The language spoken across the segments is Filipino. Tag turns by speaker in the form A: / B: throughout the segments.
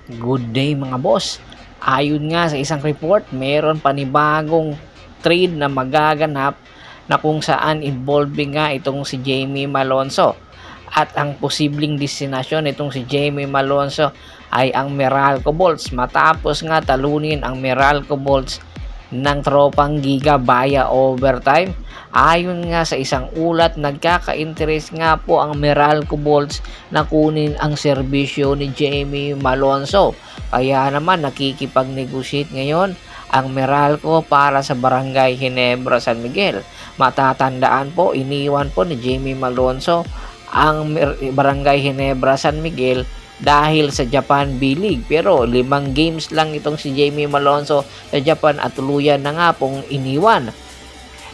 A: Good day mga boss. Ayon nga sa isang report, meron panibagong trade na magaganap na kung saan involving nga itong si Jamie Malonzo. At ang posibleng destinasyon itong si Jamie Malonzo ay ang Meralco Bolts matapos nga talunin ang Meralco Bolts ng tropang Giga via overtime. Ayon nga sa isang ulat, nagkaka-interest nga po ang Meralco Bolts na kunin ang serbisyo ni Jamie Malonzo. Kaya naman nakikipag-negotiate ngayon ang Meralco para sa Barangay Ginebra, San Miguel. Matatandaan po, iniwan po ni Jamie Malonzo ang Barangay Ginebra, San Miguel dahil sa Japan B-League. Pero 5 games lang itong si Jamie Malonzo sa Japan at tuluyan na nga pong iniwan.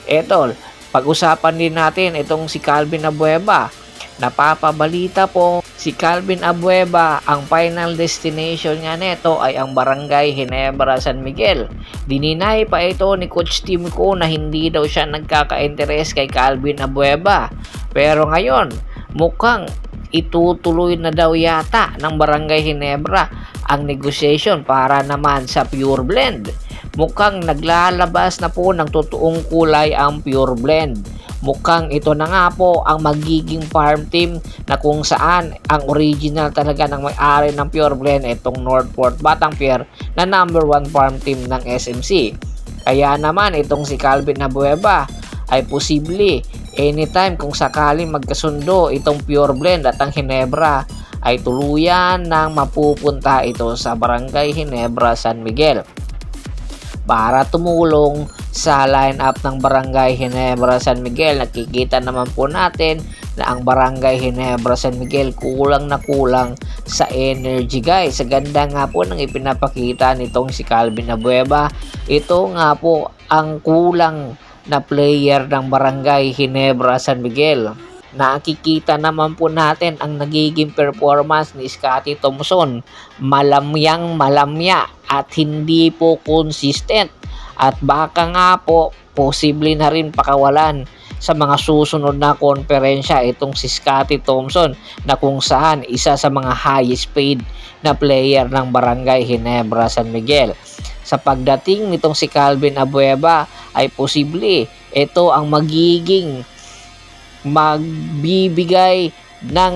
A: Eto, pag-usapan din natin itong si Calvin Abueva. Napapabalita po si Calvin Abueva, ang final destination nga neto ay ang Barangay Ginebra, San Miguel. Dininay pa ito ni Coach Tim ko na hindi daw siya nagkaka-interes kay Calvin Abueva. Pero ngayon, mukhang itutuloy na daw yata ng Barangay Ginebra ang negotiation para naman sa Pure Blend. Mukhang naglalabas na po ng totoong kulay ang Pure Blend. Mukhang ito na nga po ang magiging farm team na kung saan ang original talaga ng may-ari ng Pure Blend itong Northport Batangpier na #1 farm team ng SMC. Kaya naman itong si Calvin Abueva ay posible anytime kung sakaling magkasundo itong Pure Blend at ang Ginebra ay tuluyan nang mapupunta ito sa Barangay Ginebra, San Miguel para tumulong sa line-up ng Barangay Ginebra, San Miguel. Nakikita naman po natin na ang Barangay Ginebra, San Miguel kulang na kulang sa energy guys. Sa ganda nga po ng ipinapakita nitong si Calvin Abueva, ito nga po ang kulang na player ng Barangay Ginebra, San Miguel. Nakikita naman po natin ang nagiging performance ni Scotty Thompson. Malamya at hindi po consistent. At baka nga po posible na rin pakawalan sa mga susunod na konferensya itong si Scotty Thompson na kung saan isa sa mga highest paid na player ng Barangay Ginebra, San Miguel. Sa pagdating nitong si Calvin Abueva ay posible ito ang magbibigay ng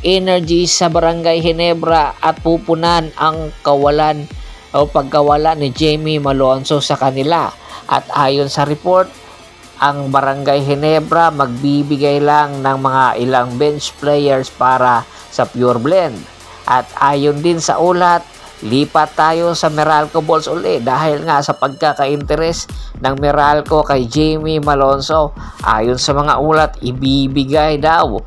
A: energy sa Barangay Ginebra at pupunan ang kawalan o pagkawala ni Jamie Malonzo sa kanila. At ayon sa report, ang Barangay Ginebra magbibigay lang ng mga ilang bench players para sa Pure Blend. At ayon din sa ulat, lipat tayo sa Meralco Bolts uli dahil nga sa pagkaka-interes ng Meralco kay Jamie Malonzo. Ayon sa mga ulat, ibibigay daw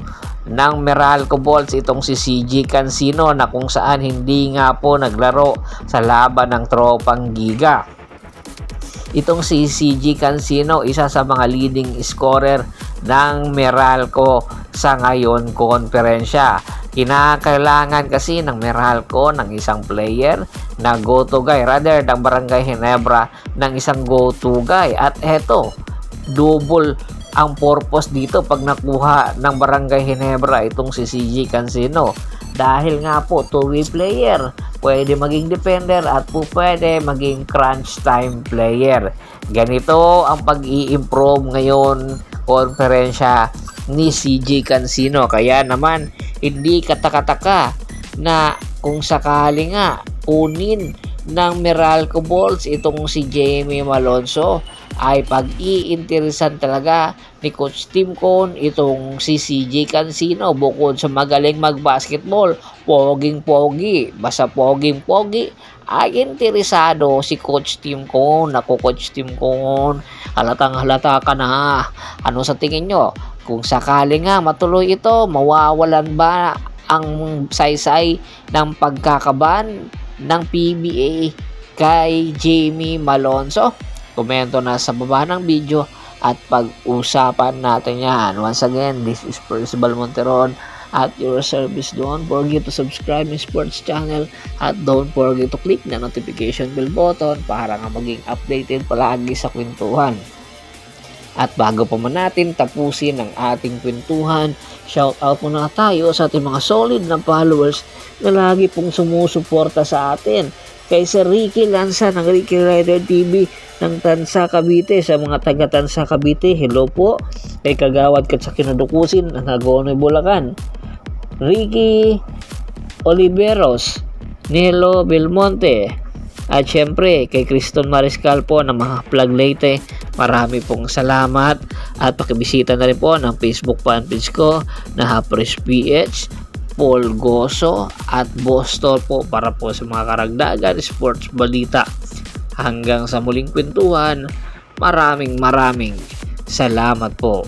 A: ng Meralco Bolts itong si CJ Cancino na kung saan hindi nga po naglaro sa laban ng tropang Giga. Itong si CJ Cancino, isa sa mga leading scorer ng Meralco sa ngayon konferensya. Kinakailangan kasi ng Meralco ng isang player na go-to guy rather ng Barangay Ginebra ng isang go-to guy. At eto, double ang purpose dito pag nakuha ng Barangay Ginebra itong si CJ Cancino. Dahil nga po, two-way player. Pwede maging defender at po pwede maging crunch time player. Ganito ang pag-i-improve ngayon konferensya ni CJ Cancino. Kaya naman, hindi katakataka na kung sakali nga kunin ng Meralco Bolts itong si Jamie Malonzo ay pag-iinteresan talaga ni Coach Tim Cone itong si CJ Cancino. Bukod sa magaling mag-basketball, poging-pogi, basta poging-pogi, ay interesado si Coach Tim Cone. Ako, Coach Tim Cone, halatang-halata ka na. Ano sa tingin nyo? Kung sakali nga matuloy ito, mawawalan ba ang saysay ng pagkakaban ng PBA kay Jamie Malonzo? Komento na sa baba ng video at pag-usapan natin yan. Once again, this is Percival Monteron at your service. Don't forget to subscribe my sports channel at don't forget to click the notification bell button para nga maging updated palagi sa kwentuhan. At bago pa man natin tapusin ang ating kwentuhan, shout out muna tayo sa ating mga solid na followers na lagi pong sumusuporta sa atin. Kay Sir Ricky Lanza ng Ricky Rider TV ng Tansa Cavite, sa mga taga Tansa Cavite, hello po. Kay Kagawad Kat sa Kinudukusin ng Agonoy Bulacan, Ricky Oliveros, Nelo Belmonte, at syempre kay Criston Mariscal po ng mga Plug Leyte, marami pong salamat. At pakibisita na rin po ng Facebook fanpage ko na Hapres PH, Paul Goso at Boston po para po sa mga karagdagan sports balita. Hanggang sa muling kwentuhan, maraming salamat po.